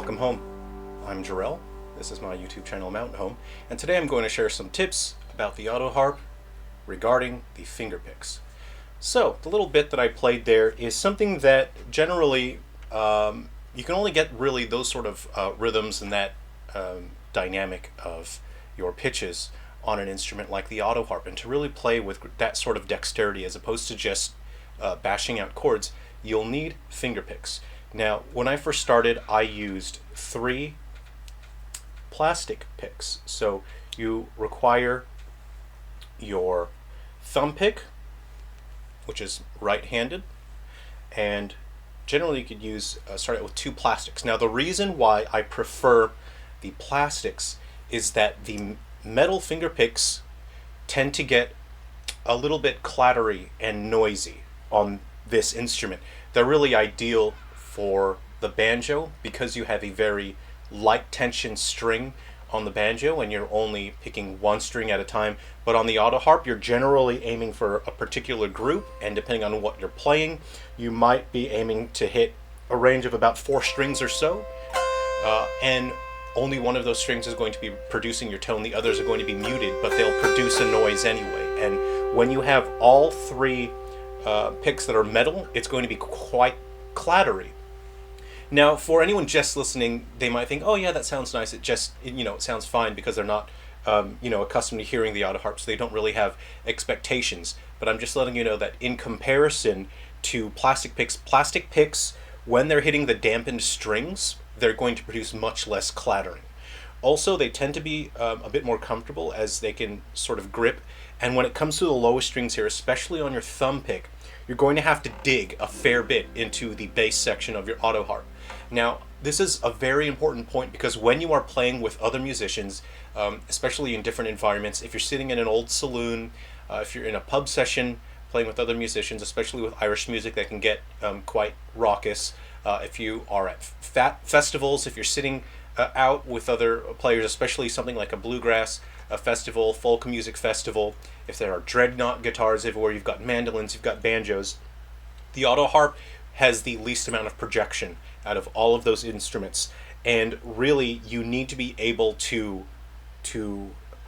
Welcome home. I'm Jerrel. This is my YouTube channel Mountain Home, and today I'm going to share some tips about the Autoharp regarding the finger picks. So the little bit that I played there is something that generally you can only get really those sort of rhythms and that dynamic of your pitches on an instrument like the Autoharp, and to really play with that sort of dexterity as opposed to just bashing out chords, you'll need finger picks. Now, when I first started, I used 3 plastic picks. So you require your thumb pick, which is right-handed, and generally you could use start out with 2 plastics. Now, the reason why I prefer the plastics is that the metal finger picks tend to get a little bit clattery and noisy on this instrument. They're really ideal for the banjo because you have a very light tension string on the banjo and you're only picking 1 string at a time. But on the Autoharp, you're generally aiming for a particular group, and depending on what you're playing, you might be aiming to hit a range of about 4 strings or so, and only one of those strings is going to be producing your tone. The others are going to be muted, but they'll produce a noise anyway. And when you have all 3 picks that are metal, it's going to be quite clattery. Now, for anyone just listening, they might think, oh yeah, that sounds nice. It just, it sounds fine, because they're not, accustomed to hearing the Autoharp, so they don't really have expectations. But I'm just letting you know that in comparison to plastic picks, when they're hitting the dampened strings, they're going to produce much less clattering. Also, they tend to be a bit more comfortable as they can sort of grip. And when it comes to the lowest strings here, especially on your thumb pick, you're going to have to dig a fair bit into the bass section of your Autoharp. Now, this is a very important point, because when you are playing with other musicians, especially in different environments, if you're sitting in an old saloon, if you're in a pub session playing with other musicians, especially with Irish music that can get quite raucous, if you are at festivals, if you're sitting out with other players, especially something like a bluegrass festival, folk music festival, if there are dreadnought guitars everywhere, you've got mandolins, you've got banjos, the Autoharp has the least amount of projection out of all of those instruments. And really, you need to be able to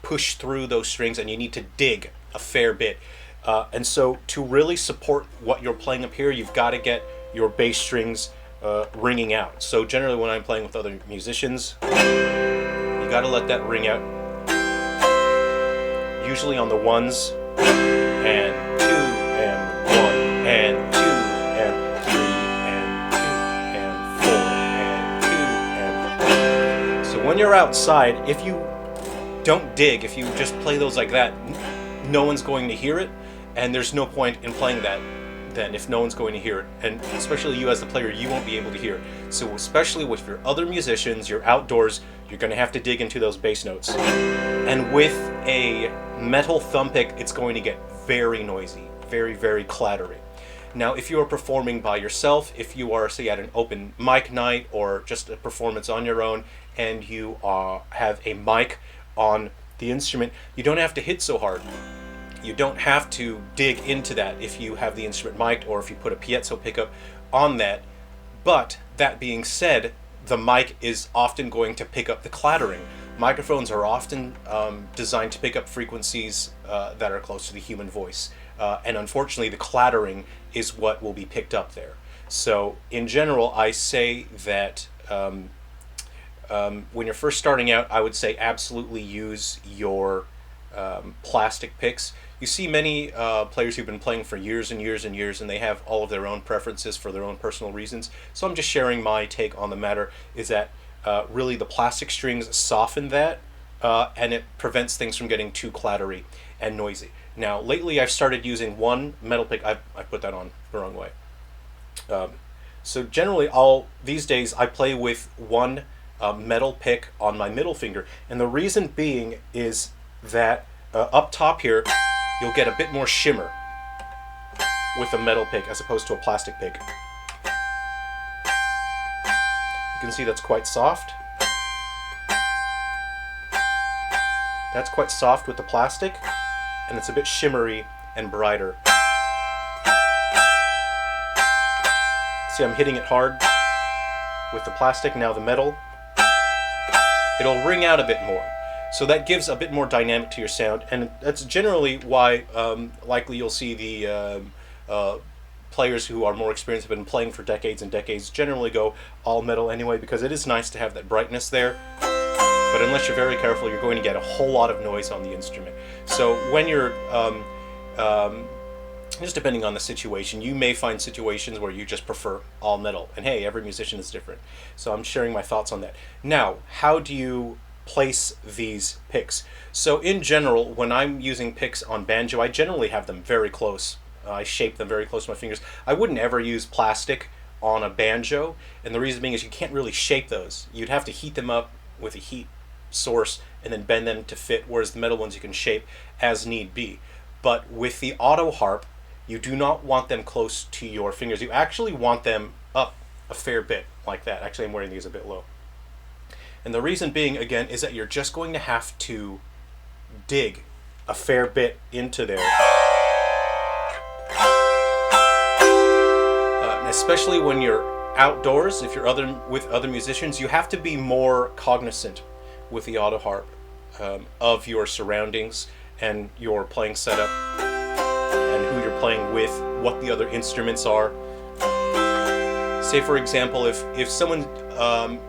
push through those strings, and you need to dig a fair bit. And so to really support what you're playing up here, you've got to get your bass strings ringing out. So generally when I'm playing with other musicians, you got to let that ring out, usually on the 1s and 2 and 1 and 2 and 3 and 2 and 4 and 2 and 1. So when you're outside, if you don't dig, if you just play those like that, no one's going to hear it, and there's no point in playing that then if no one's going to hear it, and especially you as the player, you won't be able to hear it. So especially with your other musicians, you're outdoors, you're going to have to dig into those bass notes. And with a metal thumb pick, it's going to get very noisy, very, very clattery. Now, if you are performing by yourself, if you are, say, at an open mic night or just a performance on your own, and you have a mic on the instrument, you don't have to hit so hard. You don't have to dig into that if you have the instrument mic'd or if you put a piezo pickup on that. But that being said, the mic is often going to pick up the clattering. Microphones are often designed to pick up frequencies that are close to the human voice. And unfortunately, the clattering is what will be picked up there. So in general, I say that when you're first starting out, I would say absolutely use your plastic picks. You see many players who've been playing for years and years and years, and they have all of their own preferences for their own personal reasons. So I'm just sharing my take on the matter, is that really the plastic strings soften that, and it prevents things from getting too clattery and noisy. Now, lately I've started using 1 metal pick. I put that on the wrong way. So generally, these days I play with 1 metal pick on my middle finger, and the reason being is that up top here, you'll get a bit more shimmer with a metal pick as opposed to a plastic pick. You can see that's quite soft. That's quite soft with the plastic, and it's a bit shimmery and brighter. See, I'm hitting it hard with the plastic. Now the metal, it'll ring out a bit more. So that gives a bit more dynamic to your sound, and that's generally why likely you'll see the players who are more experienced, have been playing for decades and decades, generally go all metal anyway, because it is nice to have that brightness there. But unless you're very careful, you're going to get a whole lot of noise on the instrument. So when you're just depending on the situation, you may find situations where you just prefer all metal. And hey, every musician is different. So I'm sharing my thoughts on that. Now, how do you place these picks? So in general, when I'm using picks on banjo, I generally have them very close. I shape them very close to my fingers. I wouldn't ever use plastic on a banjo, and the reason being is you can't really shape those. You'd have to heat them up with a heat source and then bend them to fit, whereas the metal ones you can shape as need be. But with the Autoharp, you do not want them close to your fingers. You actually want them up a fair bit, like that. Actually, I'm wearing these a bit low. And the reason being, again, is that you're just going to have to dig a fair bit into there. Especially when you're outdoors, if you're with other musicians, you have to be more cognizant with the Autoharp of your surroundings and your playing setup and who you're playing with, what the other instruments are. Say for example, if someone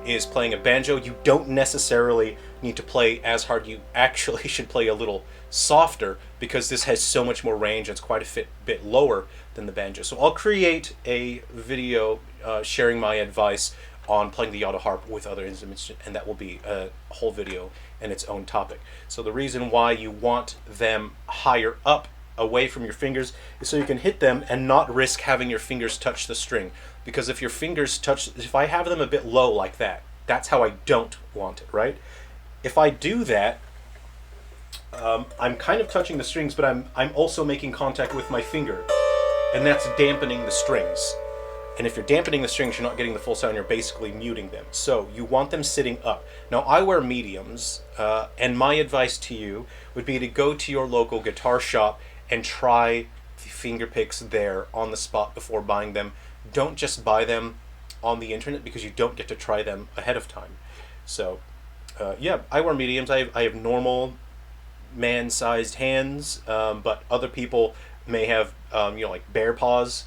is playing a banjo, you don't necessarily need to play as hard. You actually should play a little softer, because this has so much more range and it's quite a bit lower than the banjo. So I'll create a video sharing my advice on playing the Autoharp with other instruments, and that will be a whole video in its own topic. So the reason why you want them higher up away from your fingers is so you can hit them and not risk having your fingers touch the string. Because if your fingers touch, if I have them a bit low like that, that's how I don't want it, right? If I do that, I'm kind of touching the strings, but I'm also making contact with my finger, and that's dampening the strings. And if you're dampening the strings, you're not getting the full sound, you're basically muting them. So you want them sitting up. Now I wear mediums, and my advice to you would be to go to your local guitar shop and try the finger picks there on the spot before buying them. Don't just buy them on the internet, because you don't get to try them ahead of time. So yeah, I wear mediums. I have normal man-sized hands, but other people may have like bear paws,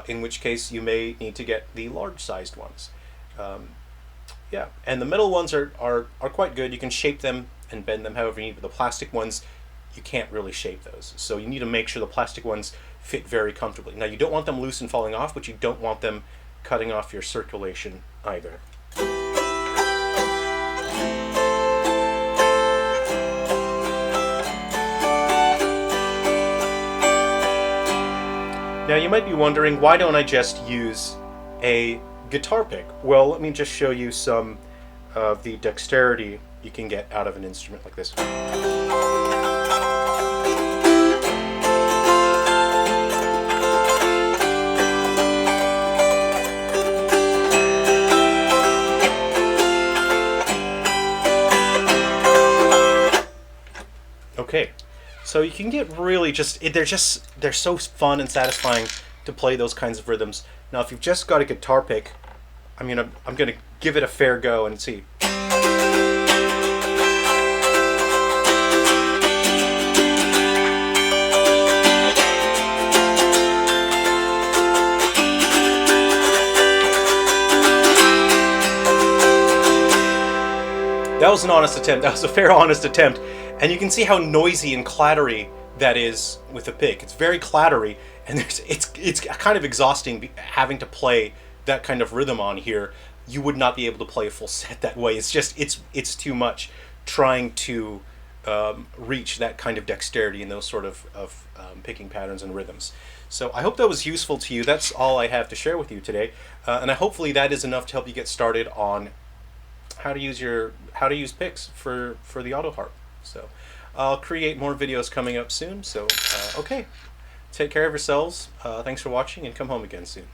in which case you may need to get the large-sized ones. Yeah, and the metal ones are quite good. You can shape them and bend them however you need, but the plastic ones, you can't really shape those. So you need to make sure the plastic ones fit very comfortably. Now you don't want them loose and falling off, but you don't want them cutting off your circulation either. Now you might be wondering, why don't I just use a guitar pick? Well, let me just show you some of the dexterity you can get out of an instrument like this. Okay, so you can get really they're so fun and satisfying to play those kinds of rhythms. Now, if you've just got a guitar pick, I'm gonna give it a fair go and see. That was an honest attempt. That was a fair, honest attempt. And you can see how noisy and clattery that is with the pick. It's very clattery, and it's kind of exhausting having to play that kind of rhythm on here. You would not be able to play a full set that way. It's just it's too much trying to reach that kind of dexterity in those sort of picking patterns and rhythms. So I hope that was useful to you. That's all I have to share with you today, and hopefully that is enough to help you get started on how to use picks for the Autoharp. So I'll create more videos coming up soon. So okay, take care of yourselves. Thanks for watching, and come home again soon.